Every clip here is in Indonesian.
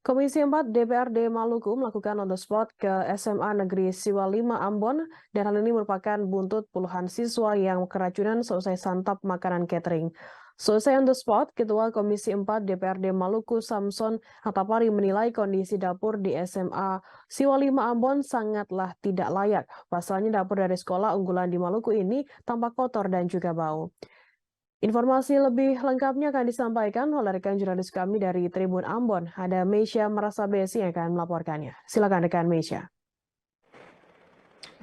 Komisi 4 DPRD Maluku melakukan on the spot ke SMA Negeri Siwa 5 Ambon dan hal ini merupakan buntut puluhan siswa yang keracunan selesai santap makanan catering. Selesai on the spot, Ketua Komisi 4 DPRD Maluku Samson Hatapari menilai kondisi dapur di SMA Siwa 5 Ambon sangatlah tidak layak. Pasalnya dapur dari sekolah unggulan di Maluku ini tampak kotor dan juga bau. Informasi lebih lengkapnya akan disampaikan oleh rekan jurnalis kami dari Tribun Ambon. Ada Meisya Marasabesi yang akan melaporkannya. Silakan rekan Meisya.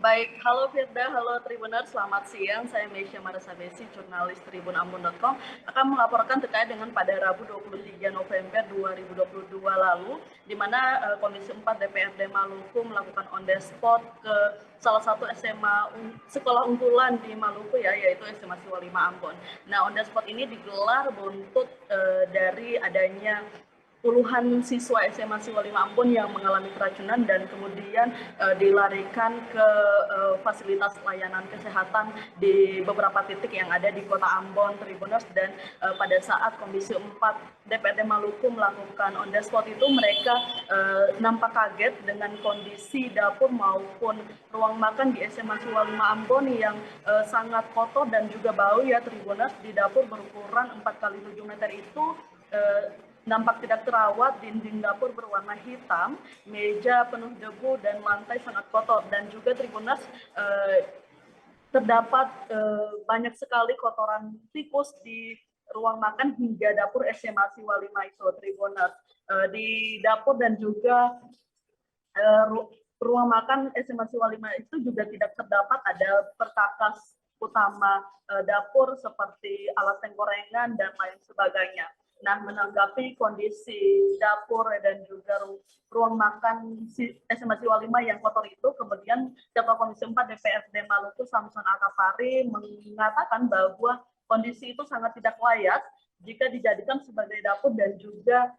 Baik, halo Firda, halo Tribuners, selamat siang. Saya Meisya Marasabesi, jurnalis tribunambon.com, akan melaporkan terkait dengan pada Rabu 23 November 2022 lalu, di mana Komisi 4 DPRD Maluku melakukan on the spot ke salah satu SMA sekolah unggulan di Maluku yaitu SMA Siwa 5 Ambon. Nah, on the spot ini digelar buntut dari adanya puluhan siswa SMA Siwa 5 Ambon yang mengalami keracunan dan kemudian dilarikan ke fasilitas layanan kesehatan di beberapa titik yang ada di Kota Ambon, Tribuners, dan pada saat Komisi 4 DPRD Maluku melakukan on the spot itu mereka nampak kaget dengan kondisi dapur maupun ruang makan di SMA Siwa 5 Ambon yang sangat kotor dan juga bau ya Tribuners. Di dapur berukuran 4x7 meter itu nampak tidak terawat, dinding dapur berwarna hitam, meja penuh debu dan lantai sangat kotor, dan juga Tribuners terdapat banyak sekali kotoran tikus di ruang makan hingga dapur SMA Siwa 5 itu Tribuners. Di dapur dan juga ruang makan SMA Siwa 5 itu juga tidak terdapat ada perkakas utama dapur seperti alat tengkorengan dan lain sebagainya. Nah, menanggapi kondisi dapur dan juga ruang makan SMA Siwa 5 yang kotor itu, kemudian Ketua Komisi 4 DPRD Maluku Samson Hatapari mengatakan bahwa kondisi itu sangat tidak layak jika dijadikan sebagai dapur dan juga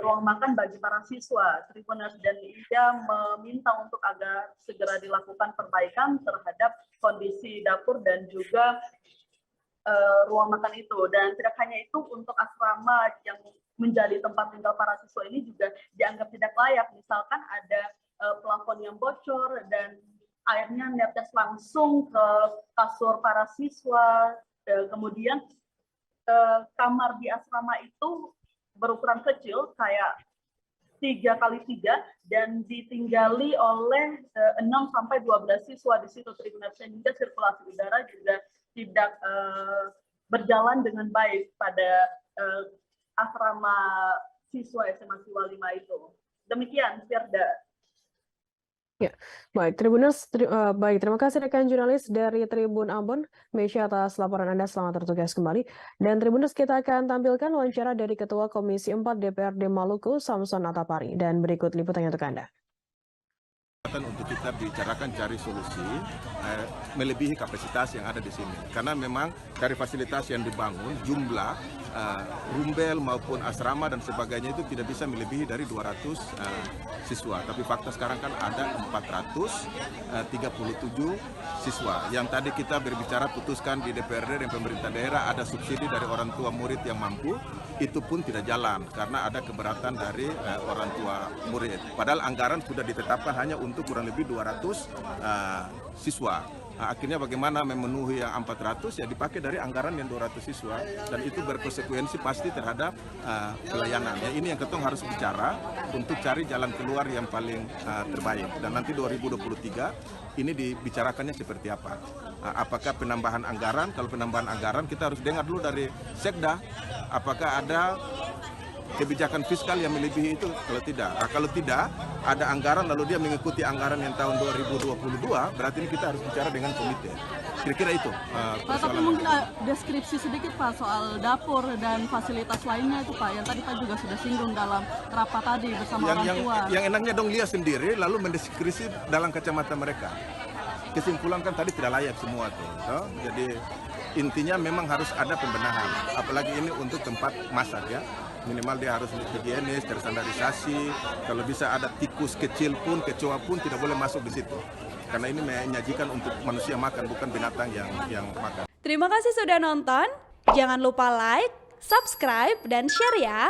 ruang makan bagi para siswa Tribuners, dan ia meminta untuk agar segera dilakukan perbaikan terhadap kondisi dapur dan juga ruang makan itu. Dan tidak hanya itu, untuk asrama yang menjadi tempat tinggal para siswa ini juga dianggap tidak layak. Misalkan ada plafon yang bocor dan airnya netes langsung ke kasur para siswa. Kemudian kamar di asrama itu berukuran kecil kayak 3x3 dan ditinggali oleh 6-12 siswa di situ Tribuners, sehingga sirkulasi udara juga tidak berjalan dengan baik pada asrama siswa SMA Siwa 5 itu. Demikian, Firda. Ya, baik Tribuners, terima kasih rekan jurnalis dari Tribun Ambon, Meisya atas laporan Anda, selamat bertugas kembali. Dan Tribuners, kita akan tampilkan wawancara dari Ketua Komisi 4 DPRD Maluku, Samson Hatapari, dan berikut liputannya untuk Anda. Untuk kita bicarakan cari solusi melebihi kapasitas yang ada di sini, karena memang dari fasilitas yang dibangun jumlah rumbel maupun asrama dan sebagainya itu tidak bisa melebihi dari 200 siswa, tapi fakta sekarang kan ada 437 siswa. Yang tadi kita berbicara putuskan di DPRD dan pemerintah daerah ada subsidi dari orang tua murid yang mampu, itu pun tidak jalan karena ada keberatan dari orang tua murid. Padahal anggaran sudah ditetapkan hanya untuk kurang lebih 200 siswa. Nah, akhirnya bagaimana memenuhi yang 400 ya dipakai dari anggaran yang 200 siswa, dan itu berkonsekuensi pasti terhadap pelayanan. Ya, ini yang Ketua harus bicara untuk cari jalan keluar yang paling terbaik, dan nanti 2023 ini dibicarakannya seperti apa. Apakah penambahan anggaran? Kalau penambahan anggaran kita harus dengar dulu dari Sekda apakah ada kebijakan fiskal yang melebihi itu. Kalau tidak ada anggaran lalu dia mengikuti anggaran yang tahun 2022, berarti ini kita harus bicara dengan komite. Kira-kira itu. Pak, tapi mungkin deskripsi sedikit Pak soal dapur dan fasilitas lainnya itu Pak, yang tadi Pak juga sudah singgung dalam rapat tadi bersama orang tua. Yang enaknya dong lihat sendiri lalu mendeskripsi dalam kacamata mereka. Kesimpulan kan tadi tidak layak semua tuh. Jadi intinya memang harus ada pembenahan, apalagi ini untuk tempat masak ya. Minimal dia harus higienis, terstandarisasi. Kalau bisa ada tikus kecil pun, kecoa pun tidak boleh masuk di situ. Karena ini menyajikan untuk manusia makan, bukan binatang yang makan. Terima kasih sudah nonton. Jangan lupa like, subscribe, dan share ya.